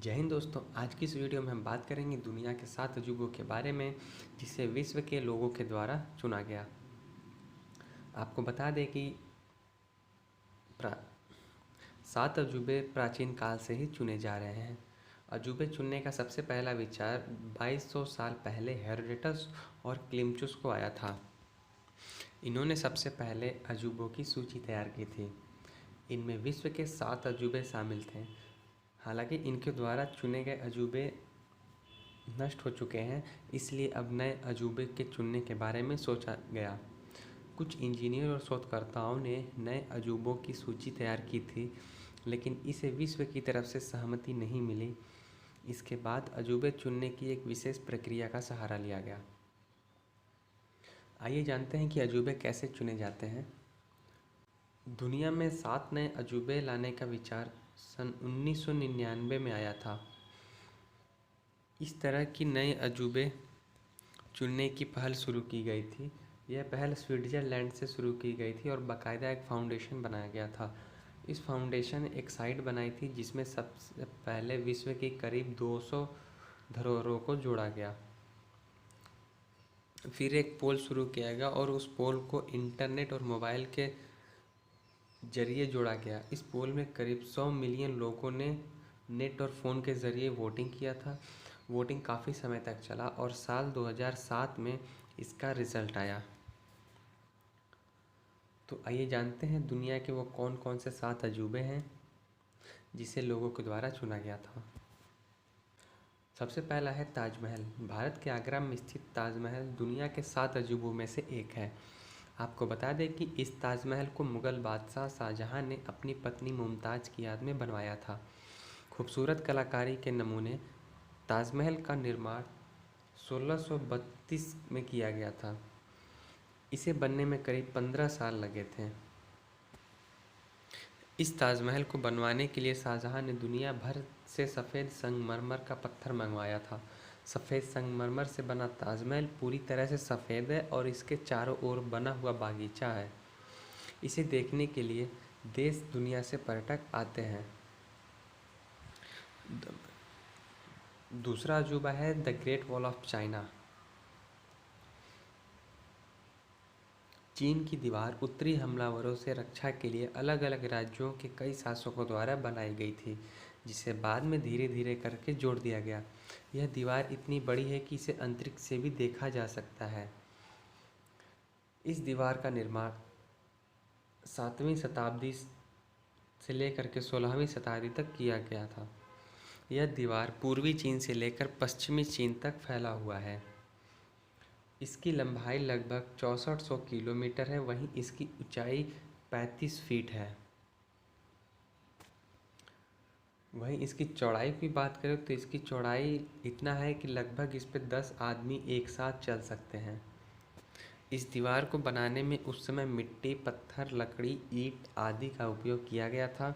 जय हिंद दोस्तों। आज की इस वीडियो में हम बात करेंगे दुनिया के 7 अजूबों के बारे में जिसे विश्व के लोगों के द्वारा चुना गया। आपको बता दें कि 7 अजूबे प्राचीन काल से ही चुने जा रहे हैं। अजूबे चुनने का सबसे पहला विचार 2200 साल पहले हेरोडेटस और क्लिमचुस को आया था। इन्होंने सबसे पहले अजूबों की सूची तैयार की थी। इनमें विश्व के 7 अजूबे शामिल थे। हालांकि इनके द्वारा चुने गए अजूबे नष्ट हो चुके हैं, इसलिए अब नए अजूबे के चुनने के बारे में सोचा गया। कुछ इंजीनियर और शोधकर्ताओं ने नए अजूबों की सूची तैयार की थी, लेकिन इसे विश्व की तरफ से सहमति नहीं मिली। इसके बाद अजूबे चुनने की एक विशेष प्रक्रिया का सहारा लिया गया। आइए जानते हैं कि अजूबे कैसे चुने जाते हैं। दुनिया में 7 नए अजूबे लाने का विचार सन 1999 में आया था। इस तरह की नए अजूबे चुनने की पहल शुरू की गई थी। यह पहल स्विट्ज़रलैंड से शुरू की गई थी और बाकायदा एक फाउंडेशन बनाया गया था। इस फाउंडेशन ने एक साइट बनाई थी जिसमें सबसे पहले विश्व की करीब 200 धरोहरों को जोड़ा गया। फिर एक पोल शुरू किया गया और उस पोल को इंटरनेट और मोबाइल के जरिए जोड़ा गया। इस पोल में करीब 100 मिलियन लोगों ने नेट और फ़ोन के ज़रिए वोटिंग किया था। वोटिंग काफ़ी समय तक चला और साल 2007 में इसका रिज़ल्ट आया। तो आइए जानते हैं दुनिया के वो कौन कौन से 7 अजूबे हैं जिसे लोगों के द्वारा चुना गया था। सबसे पहला है ताजमहल। भारत के आगरा में स्थित ताजमहल दुनिया के 7 अजूबों में से एक है। आपको बता दें कि इस ताजमहल को मुग़ल बादशाह शाहजहां ने अपनी पत्नी मुमताज़ की याद में बनवाया था। खूबसूरत कलाकारी के नमूने ताजमहल का निर्माण 1632 में किया गया था। इसे बनने में करीब 15 साल लगे थे। इस ताजमहल को बनवाने के लिए शाहजहां ने दुनिया भर से सफ़ेद संगमरमर का पत्थर मंगवाया था। सफ़ेद संगमरमर से बना ताजमहल पूरी तरह से सफ़ेद है और इसके चारों ओर बना हुआ बागीचा है। इसे देखने के लिए देश दुनिया से पर्यटक आते हैं। दूसरा अजूबा है the great wall of China. चीन की दीवार उत्तरी हमलावरों से रक्षा के लिए अलग अलग राज्यों के कई शासकों द्वारा बनाई गई थी, जिसे बाद में धीरे धीरे करके जोड़ दिया गया। यह दीवार इतनी बड़ी है कि इसे अंतरिक्ष से भी देखा जा सकता है। इस दीवार का निर्माण 7वीं शताब्दी से लेकर के 16वीं शताब्दी तक किया गया था। यह दीवार पूर्वी चीन से लेकर पश्चिमी चीन तक फैला हुआ है। इसकी लंबाई लगभग 6400 किलोमीटर है, वहीं इसकी ऊंचाई 35 फीट है। वहीं इसकी चौड़ाई की बात करें तो इसकी चौड़ाई इतना है कि लगभग इस पे 10 आदमी एक साथ चल सकते हैं। इस दीवार को बनाने में उस समय मिट्टी, पत्थर, लकड़ी, ईंट आदि का उपयोग किया गया था।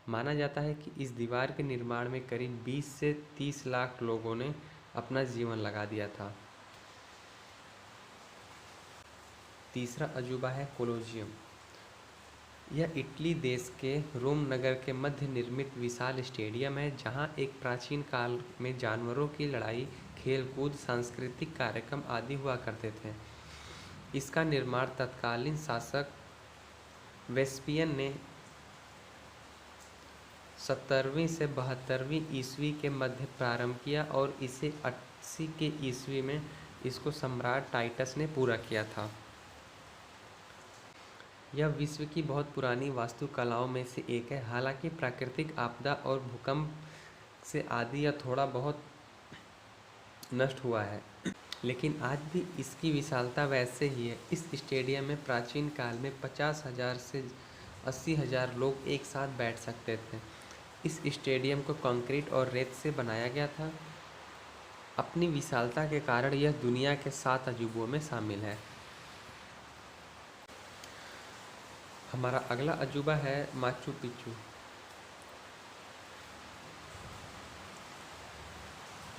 माना जाता है कि इस दीवार के निर्माण में करीब 20 से 30 लाख लोगों ने अपना जीवन लगा दिया था। तीसरा अजूबा है कोलोजियम। यह इटली देश के रोम नगर के मध्य निर्मित विशाल स्टेडियम है, जहां एक प्राचीन काल में जानवरों की लड़ाई, खेलकूद, सांस्कृतिक कार्यक्रम आदि हुआ करते थे। इसका निर्माण तत्कालीन शासक वेस्पियन ने 70वीं से 72वीं ईस्वी के मध्य प्रारंभ किया और इसे 80 के ईस्वी में इसको सम्राट टाइटस ने पूरा किया था। यह विश्व की बहुत पुरानी वास्तुकलाओं में से एक है। हालांकि प्राकृतिक आपदा और भूकंप से आदि या थोड़ा बहुत नष्ट हुआ है, लेकिन आज भी इसकी विशालता वैसे ही है। इस स्टेडियम में प्राचीन काल में 50,000 से 80,000 लोग एक साथ बैठ सकते थे। इस स्टेडियम को कंक्रीट और रेत से बनाया गया था। अपनी विशालता के कारण यह दुनिया के 7 अजूबों में शामिल है। हमारा अगला अजूबा है माचू पिच्चू।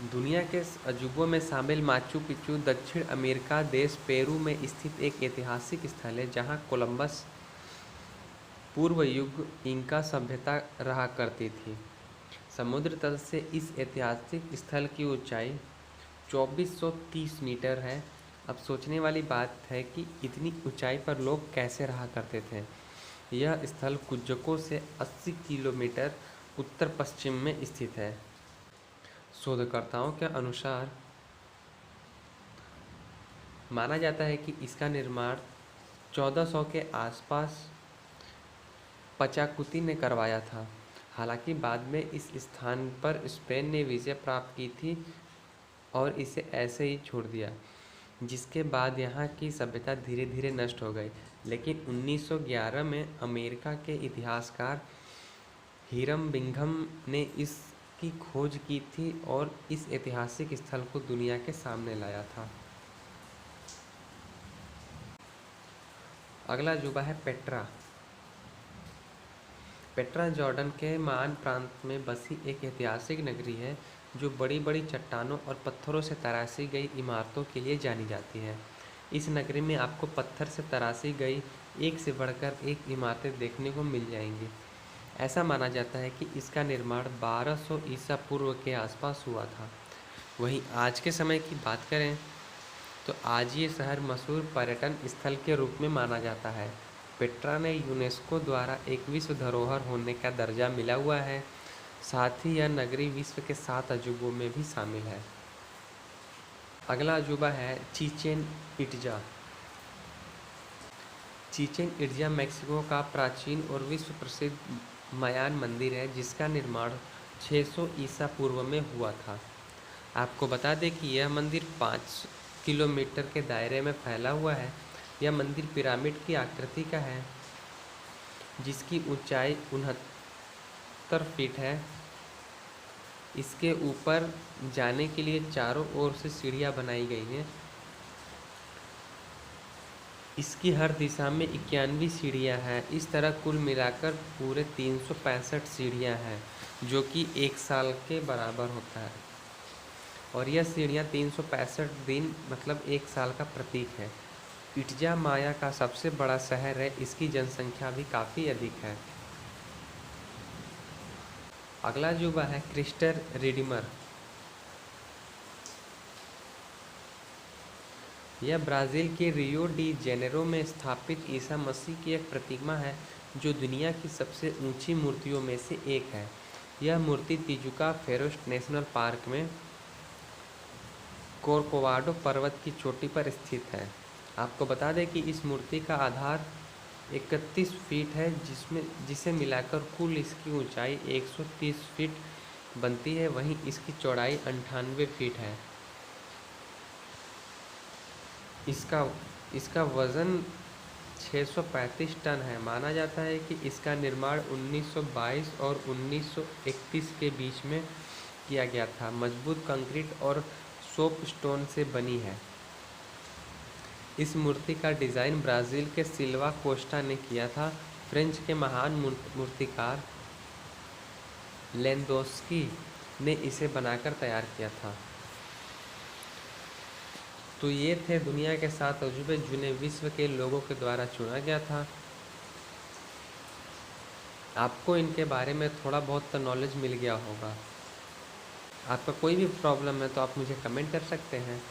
दुनिया के अजूबों में शामिल माचू पिच्चू दक्षिण अमेरिका देश पेरू में स्थित एक ऐतिहासिक स्थल है, जहां कोलंबस पूर्व युग इंका सभ्यता रहा करती थी। समुद्र तल से इस ऐतिहासिक स्थल की ऊंचाई 2430 मीटर है। अब सोचने वाली बात है कि इतनी ऊंचाई पर लोग कैसे रहा करते थे। यह स्थल कुज्जको से 80 किलोमीटर उत्तर पश्चिम में स्थित है। शोधकर्ताओं के अनुसार माना जाता है कि इसका निर्माण 1400 के आसपास पचाकुती ने करवाया था। हालांकि बाद में इस स्थान पर स्पेन ने विजय प्राप्त की थी और इसे ऐसे ही छोड़ दिया, जिसके बाद यहाँ की सभ्यता धीरे धीरे नष्ट हो गई। लेकिन 1911 में अमेरिका के इतिहासकार हिरम बिंघम ने इसकी खोज की थी और इस ऐतिहासिक स्थल को दुनिया के सामने लाया था। अगला अजूबा है पेट्रा। पेट्रा जॉर्डन के मान प्रांत में बसी एक ऐतिहासिक नगरी है जो बड़ी बड़ी चट्टानों और पत्थरों से तराशी गई इमारतों के लिए जानी जाती है। इस नगरी में आपको पत्थर से तराशी गई एक से बढ़कर एक इमारतें देखने को मिल जाएंगी। ऐसा माना जाता है कि इसका निर्माण 1200 ईसा पूर्व के आसपास हुआ था। वहीं आज के समय की बात करें तो आज ये शहर मशहूर पर्यटन स्थल के रूप में माना जाता है। पेट्रा ने यूनेस्को द्वारा एक विश्व धरोहर होने का दर्जा मिला हुआ है। साथ ही यह नगरी विश्व के 7 अजूबों में भी शामिल है। अगला अजूबा है Chichen Itza. Chichen Itza Mexico का प्राचीन और विश्व प्रसिद्ध मायान मंदिर है जिसका निर्माण 600 ईसा पूर्व में हुआ था। आपको बता दें कि यह मंदिर 5 किलोमीटर के दायरे में फैला हुआ है। यह मंदिर पिरामिड की आकृति का है जिसकी ऊंचाई 69 फीट है। इसके ऊपर जाने के लिए चारों ओर से सीढ़ियां बनाई गई हैं। इसकी हर दिशा में 91 सीढ़ियां हैं। इस तरह कुल मिलाकर पूरे 365 सीढ़ियां हैं जो कि एक साल के बराबर होता है। और यह सीढ़ियां 365 दिन मतलब एक साल का प्रतीक है। इट्जा माया का सबसे बड़ा शहर है। इसकी जनसंख्या भी काफ़ी अधिक है। अगला अजूबा है क्रिस्टर रिडीमर। यह ब्राज़ील के रियो डी जेनेरो में स्थापित ईसा मसीह की एक प्रतिमा है जो दुनिया की सबसे ऊंची मूर्तियों में से एक है। यह मूर्ति तिजुका फॉरेस्ट नेशनल पार्क में कोरकोवाडो पर्वत की चोटी पर स्थित है। आपको बता दें कि इस मूर्ति का आधार 31 फीट है जिसे मिलाकर कुल इसकी ऊंचाई 130 फीट बनती है। वहीं इसकी चौड़ाई 98 फीट है। इसका वज़न 635 टन है। माना जाता है कि इसका निर्माण 1922 और 1931 के बीच में किया गया था। मजबूत कंक्रीट और सोप स्टोन से बनी है। इस मूर्ति का डिज़ाइन ब्राज़ील के सिल्वा कोस्टा ने किया था। फ्रेंच के महान मूर्तिकार लेंदोस्की ने इसे बनाकर तैयार किया था। तो ये थे दुनिया के 7 अजूबे जिन्हें विश्व के लोगों के द्वारा चुना गया था। आपको इनके बारे में थोड़ा बहुत तो नॉलेज मिल गया होगा। आपका कोई भी प्रॉब्लम है तो आप मुझे कमेंट कर सकते हैं।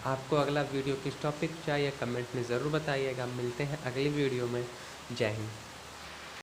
आपको अगला वीडियो किस टॉपिक चाहिए कमेंट में ज़रूर बताइएगा। मिलते हैं अगली वीडियो में। जय हिंद।